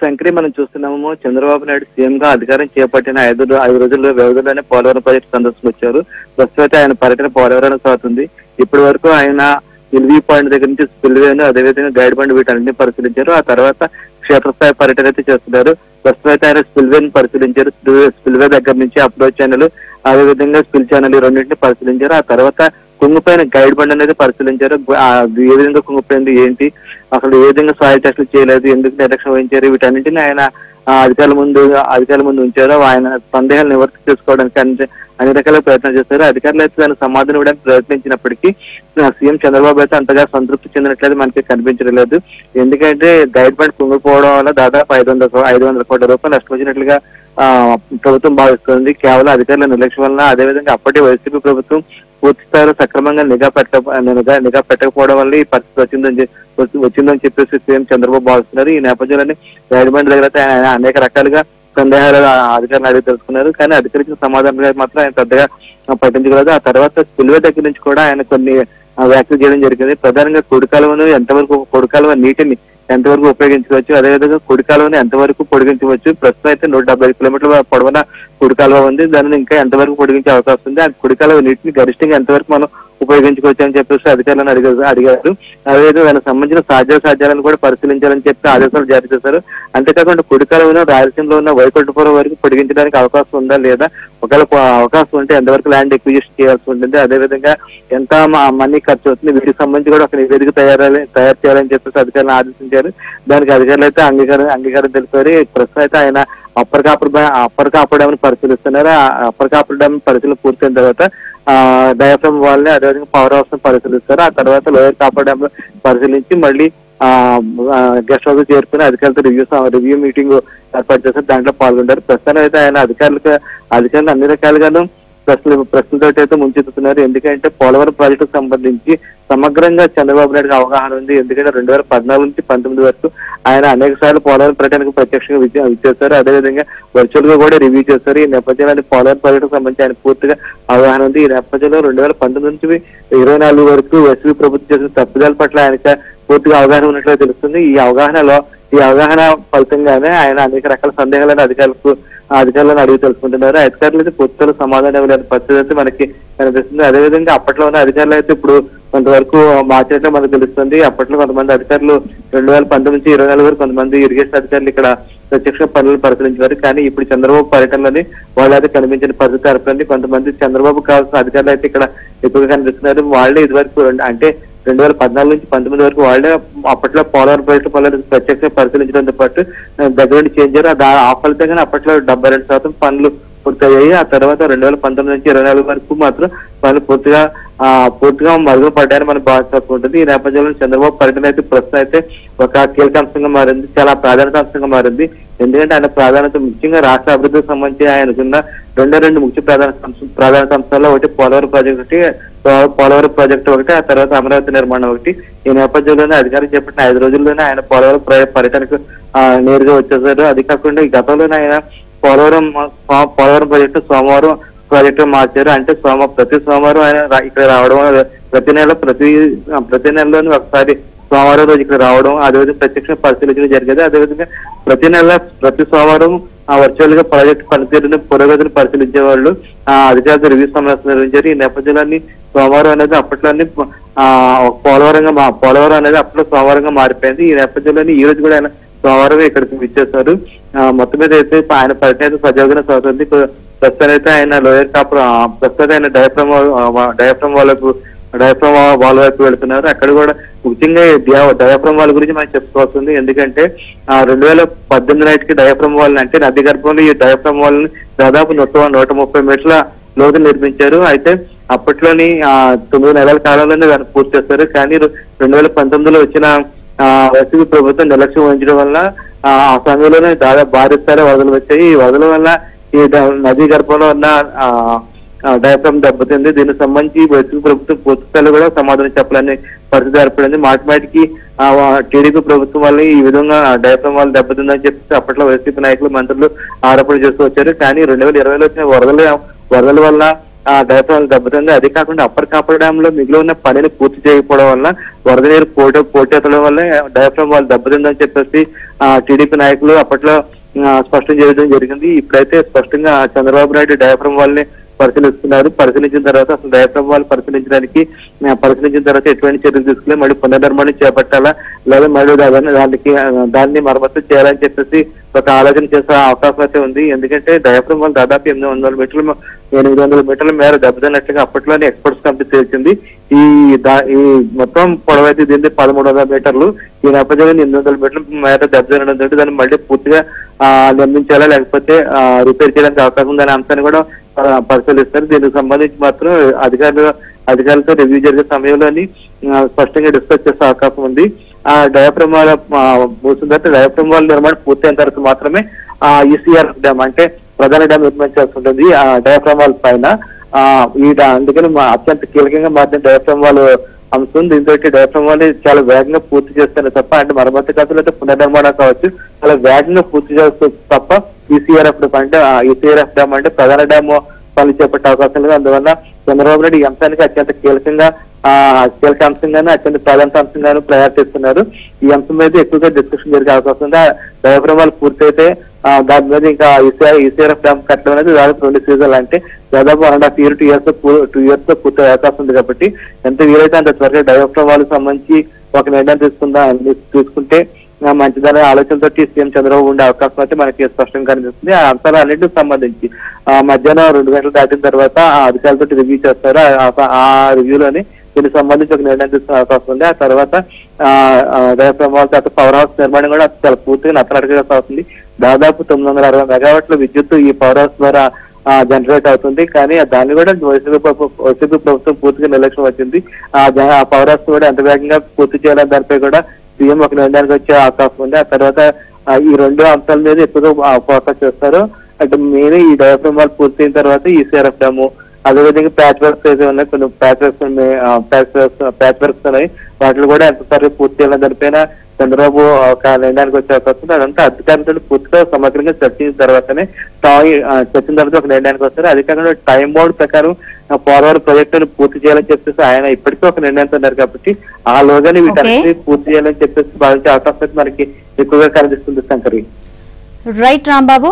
శంకరి మనం చూస్తున్నాము. చంద్రబాబు నాయుడు సీఎం గా అధికారం చేపట్టిన 5 రోజుల వ్యవధిలోనే పోలవరం ప్రాజెక్టు సందర్శనకు వచ్చారు. ప్రస్తుతం ఆయన పర్యటన పోలవరం సాగుతుంది. ఇప్పటి వరకు ఆయన ఎల్వీ పాయింట్ దగ్గర నుంచి స్పిల్వేను, అదేవిధంగా గైడ్ బండ్ వీటన్నింటినీ పరిశీలించారు. ఆ తర్వాత క్షేత్రస్థాయి పర్యటన అయితే చేస్తున్నారు. ప్రస్తుతం ఆయన స్పిల్వేని పరిశీలించారు. స్పిల్వే దగ్గర నుంచి అప్రోచ్ ఛానల్, అదేవిధంగా స్పిల్ ఛానల్ ఈ రెండింటిని పరిశీలించారు. ఆ తర్వాత కుంగిపోయిన గైడ్ బండ్ అనేది పరిశీలించారు. ఏ విధంగా కుంగిపోయింది, ఏంటి, అసలు ఏ విధంగా సాయిల్ టెస్టులు చేయలేదు, ఎందుకు నిర్లక్ష్యం వహించారు, వీటన్నింటినీ ఆయన అధికారుల ముందు ఉంచారు. ఆయన సందేహాలు నివర్తి చేసుకోవడానికి అన్ని రకాల ప్రయత్నం చేశారు. అధికారులు అయితే దానికి సమాధానం ఇవ్వడానికి ప్రయత్నించినప్పటికీ సీఎం చంద్రబాబు అయితే అంతగా సంతృప్తి చెందినట్లయితే మనకి కనిపించడం లేదు. ఎందుకంటే గైడ్ బండ్ కుంగిపోవడం వల్ల దాదాపు 500 కోట్ల రూపాయలు నష్టం వచ్చినట్లుగా ప్రభుత్వం భావిస్తుంది. కేవలం అధికారుల నిర్లక్ష్యం వలన, అదేవిధంగా అప్పటి వైసీపీ ప్రభుత్వం పూర్తి స్థాయిలో సక్రమంగా నిఘా పెట్టకపోవడం వల్ల ఈ పరిస్థితి వచ్చిందని చెప్పేసి సీఎం చంద్రబాబు భావిస్తున్నారు. ఈ నేపథ్యంలోనే గైడ్ బండ్ దగ్గర ఆయన అనేక రకాలుగా సందేహాలు అధికారులు అడిగి తెలుసుకున్నారు. కానీ అధికారికి సమాధానం మాత్రం ఆయన పెద్దగా పట్టించగలదు. ఆ తర్వాత స్పిల్వే దగ్గర నుంచి కూడా ఆయన కొన్ని వ్యాఖ్యలు చేయడం జరిగింది. ప్రధానంగా కుడికాలువ నీటిని ఎంతవరకు ఉపయోగించవచ్చు, అదేవిధంగా కుడికాలువని ఎంతవరకు పొడిగించవచ్చు. ప్రస్తుతం అయితే 170 కిలోమీటర్ల పొడవున కుడికాలువ ఉంది. దానిని ఇంకా ఎంతవరకు పొడిగించే అవకాశం ఉంది, ఆ కుడికాలువ నీటిని గరిష్టంగా ఎంతవరకు మనం ఉపయోగించుకోవచ్చు అని చెప్పేసి అధికారులను అడిగారు. అదేవిధంగా దానికి సంబంధించిన సాధ్యాలను కూడా పరిశీలించాలని చెప్పి ఆదేశాలు జారీ చేశారు. అంతేకాకుండా కుడికాలువను రాయలసీమలో ఉన్న వైకుంఠపురం వరకు పొడిగించడానికి అవకాశం ఉందా లేదా, ఒకవేళ అవకాశం ఉంటే ఎంతవరకు ల్యాండ్ ఎక్విజిషన్ చేయాల్సి ఉంటుంది, అదేవిధంగా ఎంత మనీ ఖర్చు అవుతుంది, వీటికి సంబంధించి కూడా ఒక నివేదిక తయారు చేయాలని చెప్పేసి అధికారులను ఆదేశించారు. దానికి అధికారులు అయితే అంగీకారం తెలిపారు. ప్రస్తుతం అయితే ఆయన అప్పర్ కాపర్ డ్యామ్ పరిశీలిస్తున్నారు. అప్పర్ కాపర్ డ్యామ్ పరిశీలన పూర్తయిన తర్వాత డయాఫ్రమ్ వాల్ ని, అదేవిధంగా పవర్ హౌస్ ని పరిశీలిస్తారు. ఆ తర్వాత లోయర్ కాపర్ డ్యామ్ పరిశీలించి మళ్ళీ గెస్ట్ హౌస్ చేరుకుని అధికారులతో రివ్యూ మీటింగ్ ఏర్పాటు చేస్తారు. దాంట్లో పాల్గొంటారు. ప్రస్తుతం అయితే ఆయన అధికారులు అన్ని రకాలుగాను ప్రశ్నలతో అయితే ముంచెత్తుతున్నారు. ఎందుకంటే పోలవరం ప్రాజెక్టుకు సంబంధించి సమగ్రంగా చంద్రబాబు నాయుడుకి అవగాహన ఉంది. ఎందుకంటే 2014 నుంచి 2019 వరకు ఆయన అనేక సార్లు పోలవరం పర్యటనకు ప్రత్యక్షంగా విచ్చేస్తారు. అదేవిధంగా వర్చువల్ గా కూడా రివ్యూ చేస్తారు. ఈ నేపథ్యంలో పోలవరం ప్రాజెక్టుకు సంబంధించి ఆయన పూర్తిగా అవగాహన ఉంది. ఈ నేపథ్యంలో 2019 నుంచి 2024 వరకు వైసీపీ ప్రభుత్వం చేసిన తప్పిదాల పట్ల ఆయనకి పూర్తిగా అవగాహన ఉన్నట్లు తెలుస్తుంది. ఈ అవగాహన ఫలితంగానే ఆయన అనేక రకాల సందేహాలను అధికారులను అడిగి తెలుసుకుంటున్నారు. అధికారులు అయితే పూర్తిగా సమాధానం ఇవ్వలేని పరిస్థితి అయితే మనకి కనిపిస్తుంది. అదేవిధంగా అప్పట్లో ఉన్న అధికారులు అయితే ఇప్పుడు కొంతవరకు మార్చినట్టు మనకు తెలుస్తుంది. అప్పట్లో కొంతమంది అధికారులు 2019 నుంచి 2024 వరకు కొంతమంది ఇరిగేషన్ అధికారులు ఇక్కడ ప్రత్యక్ష పనులు పరిశీలించారు. కానీ ఇప్పుడు చంద్రబాబు పర్యటనలోని వాళ్ళు అయితే కనిపించిన పరిస్థితి ఏర్పడింది. కొంతమంది చంద్రబాబు కావాల్సిన అధికారులు అయితే ఇక్కడ ఎక్కువగా కనిపిస్తున్నారు. వాళ్ళే ఇదివరకు అంటే 2014 నుంచి 2019 వరకు వాళ్ళే అప్పట్లో పోలవరం ప్రాజెక్టు పనులను ప్రత్యక్షంగా పరిశీలించడంతో పాటు దగ్గర నుండి చేంజారు. ఆ ఫలితంగానే అప్పట్లో 72% పనులు పూర్తయ్యాయి. ఆ తర్వాత 2019 నుంచి 2024 వరకు మాత్రం పనులు పూర్తిగా మరుగున పడ్డాయని మనం భావించాల్సి ఉంటుంది. ఈ నేపథ్యంలో చంద్రబాబు పర్యటన అయితే ప్రస్తుతం అయితే ఒక కీలక అంశంగా మారింది, చాలా ప్రాధాన్యత అంశంగా మారింది. ఎందుకంటే ఆయన ప్రాధాన్యత ముఖ్యంగా రాష్ట్ర అభివృద్ధికి సంబంధించి ఆయనకున్న రెండు ముఖ్య ప్రాధాన్యత అంశాల్లో ఒకటి పోలవరం ప్రాజెక్టు ఒకటి, ఆ తర్వాత అమరావతి నిర్మాణం ఒకటి. ఈ నేపథ్యంలోనే అధికారం చేపట్టిన 5 రోజుల్లోనే ఆయన పోలవరం పర్యటనకు నేరుగా వచ్చేసారు. అది కాకుండా ఈ గతంలోనే ఆయన పోలవరం ప్రాజెక్టు సోమవారం ప్రాజెక్టు మార్చారు. అంటే ప్రతి సోమవారం ఆయన ఇక్కడ రావడం, ప్రతి నెలలోని ఒకసారి సోమవారం రోజు ఇక్కడ రావడం, అదేవిధంగా ప్రత్యక్ష పరిశీలించడం జరిగేది. అదేవిధంగా ప్రతి సోమవారం వర్చువల్ గా ప్రాజెక్టు పనితీరుని పురోగతిని పరిశీలించేవాళ్ళు. అధికారులతో రివ్యూ సమావేశం నిర్వహించారు. ఈ నేపథ్యంలోని సోమవారం అనేది అప్పట్లోని పోలవరం అనేది అప్పట్లో సోమవారంగా మారిపోయింది. ఈ నేపథ్యంలోని ఈ రోజు కూడా ఆయన సోమవారం ఇక్కడికి విచ్చేస్తారు. మొత్తం మీద అయితే ఆయన పర్యటన అయితే సజావుగానే సాగుతుంది. ప్రస్తుతం అయితే ఆయన లోయర్ కాపర్ ఆయన డయాఫ్రమ్ వాల్ వైపు వెళ్తున్నారు. అక్కడ కూడా ముఖ్యంగా డయాఫ్రమ్ వాల్ గురించి మనం చెప్పుకోవాల్సింది. ఎందుకంటే 2018 నాటికి డయాఫ్రమ్ వాల్ అంటే నది గర్భంలో ఈ డయాఫ్రమ్ వాల్ ని దాదాపు 130 మీటర్ల లోతు నిర్మించారు. అయితే అప్పట్లోని 9 నెలల కాలంలోనే దాన్ని పూర్తి చేస్తారు. కానీ 2019లో వచ్చిన వైసీపీ ప్రభుత్వం నిర్లక్ష్యం వహించడం వల్ల ఆ సమయంలోనే దాదాపు భారీ స్థాయిలో వరదలు వచ్చాయి. ఈ వరదల వల్ల ఈ నదీ గర్భంలో ఉన్న డయాఫ్రమ్ దెబ్బతింది. దీనికి సంబంధించి వైసీపీ ప్రభుత్వం పూర్తి స్థాయిలో కూడా సమాధానం చెప్పాలని పరిస్థితి ఏర్పడింది. మాటిమాటికి టీడీపీ ప్రభుత్వం వల్ల ఈ విధంగా డయాఫ్రమ్ వాళ్ళు దెబ్బతిందని చెప్పి అప్పట్లో వైసీపీ నాయకులు, మంత్రులు ఆరోపణలు చేస్తూ వచ్చారు. కానీ 2020లో వచ్చిన వరదల వల్ల డయాఫ్రామ్ దెబ్బతింది. అది కాకుండా అప్పర్ కాపర్ డ్యామ్ లో మిగిలి ఉన్న పనిని పూర్తి చేయకపోవడం వల్ల వరద నీరు పోటెత్తడం వల్ల డయాఫ్రామ్ వాళ్ళు దెబ్బతిందని చెప్పేసి టీడీపీ నాయకులు అప్పట్లో స్పష్టం చేయడం జరిగింది. ఇప్పుడైతే స్పష్టంగా చంద్రబాబు నాయుడు డయాఫ్రామ్ వాళ్ళని పరిశీలిస్తున్నారు. పరిశీలించిన తర్వాత అసలు డయాఫ్రామ్ వాళ్ళు పరిశీలించిన తర్వాత ఎటువంటి చర్యలు తీసుకుని మళ్ళీ పునర్నిర్మాణం చేపట్టాలా, లేదా మళ్ళీ దాన్ని మరమ్మతు చేయాలని చెప్పేసి ఒక ఆలోచన చేసే అవకాశం అయితే ఉంది. ఎందుకంటే డయాఫ్రామ్ వాళ్ళు దాదాపు 800 మీటర్ల మేర దెబ్బతిన్నట్టుగా అప్పట్లోనే ఎక్స్పర్ట్స్ కమిటీ తేల్చింది. ఈ మొత్తం పొడవైతే దీన్ని 1300 మీటర్లు. ఈ నేపథ్యంలో 800 మీటర్ల మేర దెబ్బతినడం దాన్ని మళ్ళీ పూర్తిగా నిర్మించాలా లేకపోతే రిపేర్ చేయడానికి అవకాశం ఉందనే అంశాన్ని కూడా పరిశీలిస్తారు. దీనికి సంబంధించి మాత్రం అధికారులతో రివ్యూ జరిగే సమయంలోని స్పష్టంగా డిస్కస్ చేసే అవకాశం ఉంది. ఆ డయాఫ్రామ్ వాళ్ళ మూసిన తర్వాత డయాఫ్రామ్ వాళ్ళ నిర్మాణం పూర్తయిన తర్వాత మాత్రమే ఈసీఆర్ డ్యామ్ అంటే ప్రధాన డ్యామ్ నిర్మించాల్సి ఉంటుంది ఆ డయాఫ్రామ్ వాళ్ళ పైన. అందుకని అత్యంత కీలకంగా మారిన డయాఫ్రామ్ వాళ్ళు అంశం. దీంతో డయాఫ్రామ్ వాళ్ళు చాలా వేగంగా పూర్తి చేస్తేనే తప్ప, అంటే మరమ్మతు కావచ్చు లేదా పునర్నిర్మాణం కావచ్చు, చాలా వేగంగా పూర్తి చేస్తే తప్ప ఈసీఆర్ఎఫ్ డ్యామ్ అంటే ప్రధాన డ్యామ్ పనులు చేపట్టే అవకాశం లేదు. అందువల్ల చంద్రబాబు నాయుడు ఈ అంశానికి అత్యంత కీలక అంశంగానే అత్యంత ప్రాధాన్యత అంశంగాను ప్రయారిటిస్తున్నారు. ఈ అంశం మీద ఎక్కువగా డిస్కషన్ జరిగే అవకాశం ఉంది. డయాఫ్రామ్ వాళ్ళు పూర్తయితే దాని మీద ఇంకా ఈసీఆర్ఎఫ్ డ్యామ్ కట్టడం అనేది దాదాపు 2 సీజన్లు, అంటే దాదాపు 1.5 year 2 years లో పూర్తి అవకాశం ఉంది. కాబట్టి ఎంత వీలైతే అంత త్వరగా డయాఫ్రామ్ వాళ్ళకి సంబంధించి ఒక నిర్ణయం తీసుకుంటే మంచిదనే ఆలోచనతో సీఎం చంద్రబాబు ఉండే అవకాశం అయితే మనకి స్పష్టంగా కనిపిస్తుంది. ఆ అంశాలు అన్నింటికి సంబంధించి మధ్యాహ్నం 2 గంటలు దాటిన తర్వాత అధికారులతో రివ్యూ చేస్తారు. ఆ రివ్యూలోని దీనికి సంబంధించి ఒక నిర్ణయం తీసుకునే అవకాశం ఉంది. ఆ తర్వాత డయాఫ్రామ్ వాళ్ళ తర్వాత పవర్ హౌస్ నిర్మాణం కూడా చాలా పూర్తిగా నత్తనడకగా సాగుతుంది. దాదాపు 960 మెగావాట్ల విద్యుత్ ఈ పవర్ హౌస్ ద్వారా జనరేట్ అవుతుంది. కానీ దాన్ని కూడా వైసీపీ ప్రభుత్వం పూర్తిగా నిర్లక్ష్యం వచ్చింది. ఆ పవర్ హౌస్ కూడా ఎంత వేగంగా పూర్తి చేయాలని దానిపై కూడా సీఎం ఒక నిర్ణయానికి వచ్చే అవకాశం ఉంది. ఆ తర్వాత ఈ 2 అంశాల మీద ఎక్కువగా ఫోకస్ చేస్తారు. అంటే మెయిన్ ఈ డయాఫ్రామ్ వాళ్ళు పూర్తయిన తర్వాత ఈసీఆర్ఎఫ్ డ్యాము, అదేవిధంగా ప్యాచ్ వర్క్స్ అయితే ఉన్నాయి, కొన్ని ప్యాచ్ వర్క్స్ ఉన్నాయి, వాటిని కూడా ఎంత త్వరగా పూర్తి చేయాలని దానిపైన చంద్రబాబు ఒక నిర్ణయానికి వచ్చే అవకాశం ఉంది. అదంతా అధికారులతో పూర్తిగా సమగ్రంగా చర్చించిన తర్వాతనే ఒక నిర్ణయానికి వస్తారు. అది కాకుండా టైం బౌండ్ ప్రకారం పోలవరం ప్రాజెక్టును పూర్తి చేయాలని చెప్పేసి ఆయన ఇప్పటికీ ఒక నిర్ణయంతో ఉన్నారు. కాబట్టి ఆ లోగానే వీటన్నిటిని పూర్తి చేయాలని చెప్పేసి భావించే అవకాశం మనకి ఎక్కువగా కనిపిస్తుంది. శంకరి. రైట్ రాంబాబు.